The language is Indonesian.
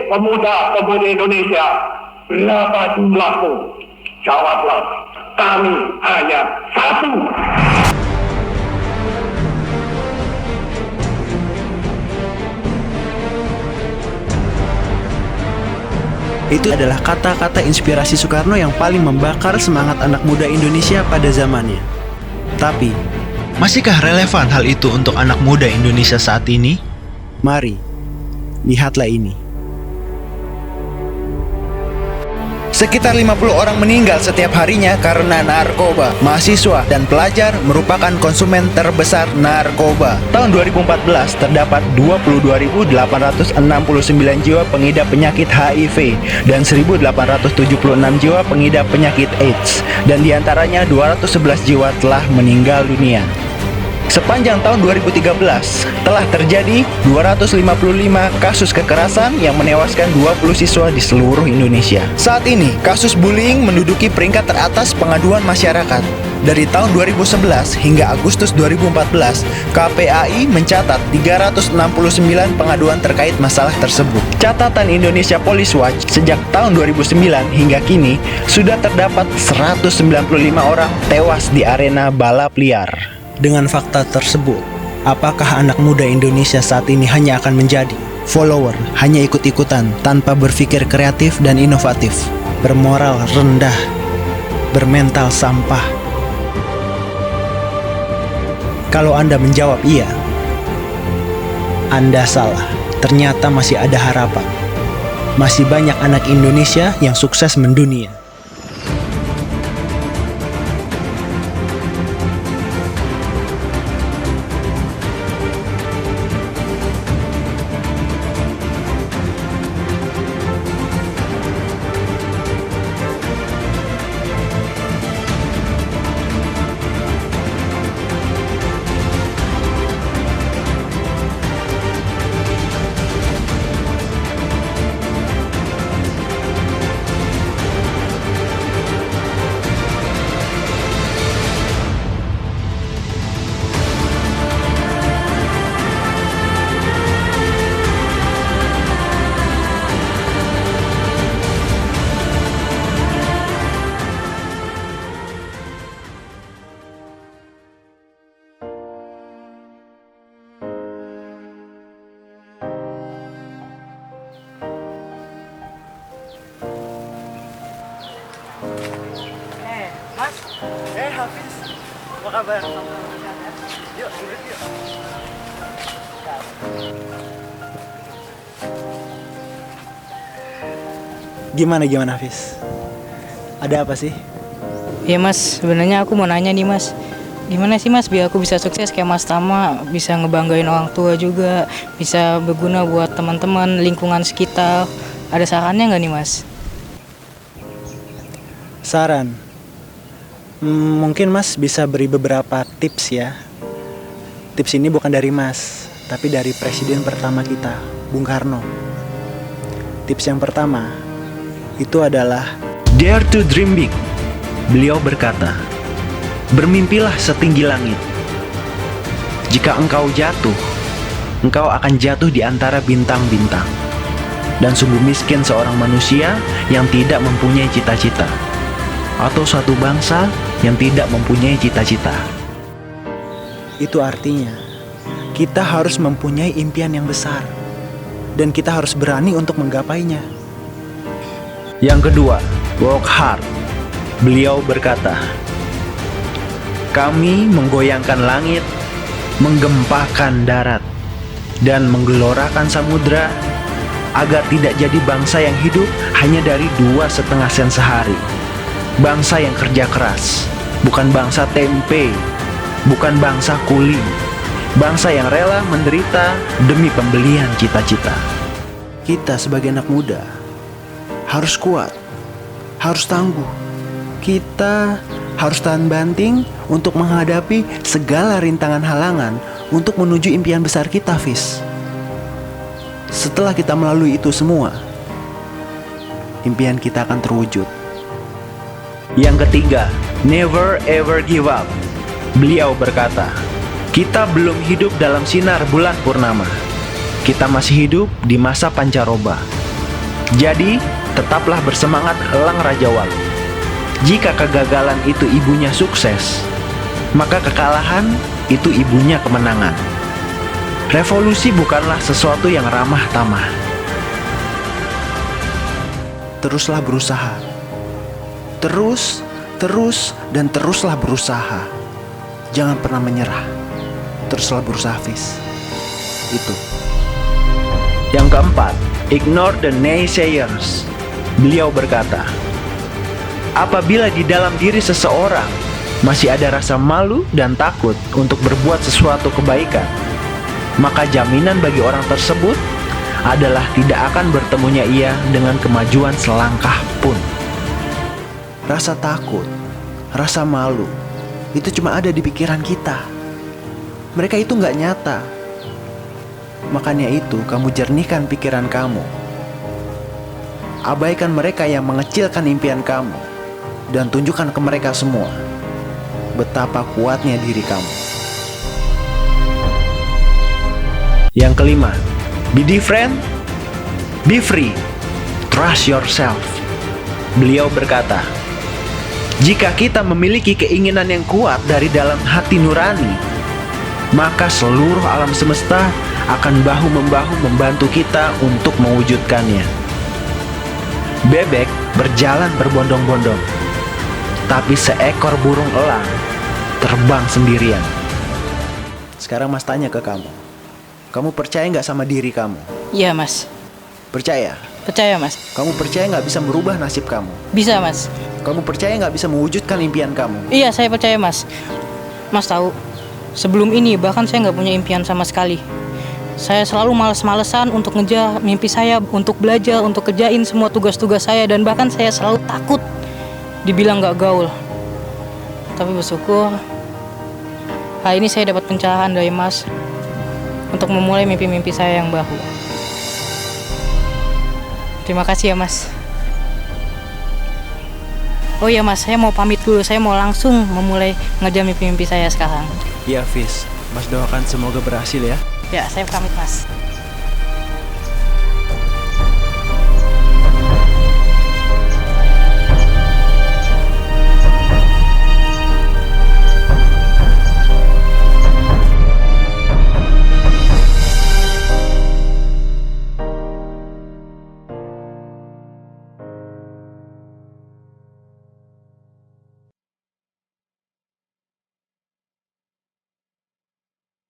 pemuda-pemudi Indonesia, berapa jumlahmu? Jawablah, kami hanya satu. Itu adalah kata-kata inspirasi Soekarno yang paling membakar semangat anak muda Indonesia pada zamannya. Tapi, masihkah relevan hal itu untuk anak muda Indonesia saat ini? Mari, lihatlah ini. Sekitar 50 orang meninggal setiap harinya karena narkoba. Mahasiswa dan pelajar merupakan konsumen terbesar narkoba. Tahun 2014 terdapat 22.869 jiwa pengidap penyakit HIV dan 1.876 jiwa pengidap penyakit AIDS, dan diantaranya 211 jiwa telah meninggal dunia. Sepanjang tahun 2013, telah terjadi 255 kasus kekerasan yang menewaskan 20 siswa di seluruh Indonesia. Saat ini, kasus bullying menduduki peringkat teratas pengaduan masyarakat. Dari tahun 2011 hingga Agustus 2014, KPAI mencatat 369 pengaduan terkait masalah tersebut. Catatan Indonesia Police Watch sejak tahun 2009 hingga kini, sudah terdapat 195 orang tewas di arena balap liar. Dengan fakta tersebut, apakah anak muda Indonesia saat ini hanya akan menjadi follower, hanya ikut-ikutan tanpa berpikir kreatif dan inovatif, bermoral rendah, bermental sampah? Kalau Anda menjawab iya, Anda salah. Ternyata masih ada harapan. Masih banyak anak Indonesia yang sukses mendunia. Mas, Hafiz, apa kabar? Yuk, duduk yuk. Gimana Hafiz? Ada apa sih? Ya Mas, sebenarnya aku mau nanya nih Mas, gimana sih Mas biar aku bisa sukses kayak Mas Tama, bisa ngebanggain orang tua juga, bisa berguna buat teman-teman lingkungan sekitar. Ada sarannya nggak nih Mas? Saran? Mungkin Mas bisa beri beberapa tips ya. Tips ini bukan dari Mas, tapi dari presiden pertama kita, Bung Karno. Tips yang pertama itu adalah Dare to dream big. Beliau berkata, bermimpilah setinggi langit. Jika engkau jatuh, engkau akan jatuh di antara bintang-bintang. Dan sungguh miskin seorang manusia yang tidak mempunyai cita-cita, atau suatu bangsa yang tidak mempunyai cita-cita. Itu artinya kita harus mempunyai impian yang besar, dan kita harus berani untuk menggapainya. Yang kedua, work hard. Beliau berkata, kami menggoyangkan langit, menggempakan darat, dan menggelorakan samudra, agar tidak jadi bangsa yang hidup hanya dari 2,5 sen sehari. Bangsa yang kerja keras, bukan bangsa tempe, bukan bangsa kuli. Bangsa yang rela menderita demi pembelian cita-cita. Kita sebagai anak muda harus kuat, harus tangguh. Kita harus tahan banting untuk menghadapi segala rintangan halangan untuk menuju impian besar kita, Fis. Setelah kita melalui itu semua, impian kita akan terwujud. Yang ketiga, never ever give up. Beliau berkata, kita belum hidup dalam sinar bulan purnama. Kita masih hidup di masa pancaroba. Jadi, tetaplah bersemangat elang Raja Walu. Jika kegagalan itu ibunya sukses, maka kekalahan itu ibunya kemenangan. Revolusi bukanlah sesuatu yang ramah tamah. Teruslah berusaha. Terus, dan teruslah berusaha. Jangan pernah menyerah. Teruslah berusaha, Fis. Itu. Yang keempat, ignore the naysayers. Beliau berkata, apabila di dalam diri seseorang masih ada rasa malu dan takut untuk berbuat sesuatu kebaikan, maka jaminan bagi orang tersebut adalah tidak akan bertemunya ia dengan kemajuan selangkah pun. Rasa takut, rasa malu, itu cuma ada di pikiran kita. Mereka itu nggak nyata. Makanya itu kamu jernihkan pikiran kamu. Abaikan mereka yang mengecilkan impian kamu, dan tunjukkan ke mereka semua betapa kuatnya diri kamu. Yang kelima, be different, be free, trust yourself. Beliau berkata, jika kita memiliki keinginan yang kuat dari dalam hati nurani, maka seluruh alam semesta akan bahu-membahu membantu kita untuk mewujudkannya. Bebek berjalan berbondong-bondong, tapi seekor burung elang terbang sendirian. Sekarang Mas tanya ke kamu, kamu percaya nggak sama diri kamu? Iya Mas. Percaya? Percaya Mas. Kamu percaya nggak bisa merubah nasib kamu? Bisa Mas. Kamu percaya nggak bisa mewujudkan impian kamu? Iya saya percaya Mas. Mas tahu, sebelum ini bahkan saya nggak punya impian sama sekali. Saya selalu males-malesan untuk ngejar mimpi saya, untuk belajar, untuk kerjain semua tugas-tugas saya, dan bahkan saya selalu takut dibilang nggak gaul. Tapi bersyukur hari ini saya dapat pencerahan dari Mas untuk memulai mimpi-mimpi saya yang baru. Terima kasih ya Mas. Oh ya Mas, saya mau pamit dulu. Saya mau langsung memulai ngejar mimpi-mimpi saya sekarang. Iya Fis, Mas doakan semoga berhasil ya. Ya, saya pamit Mas.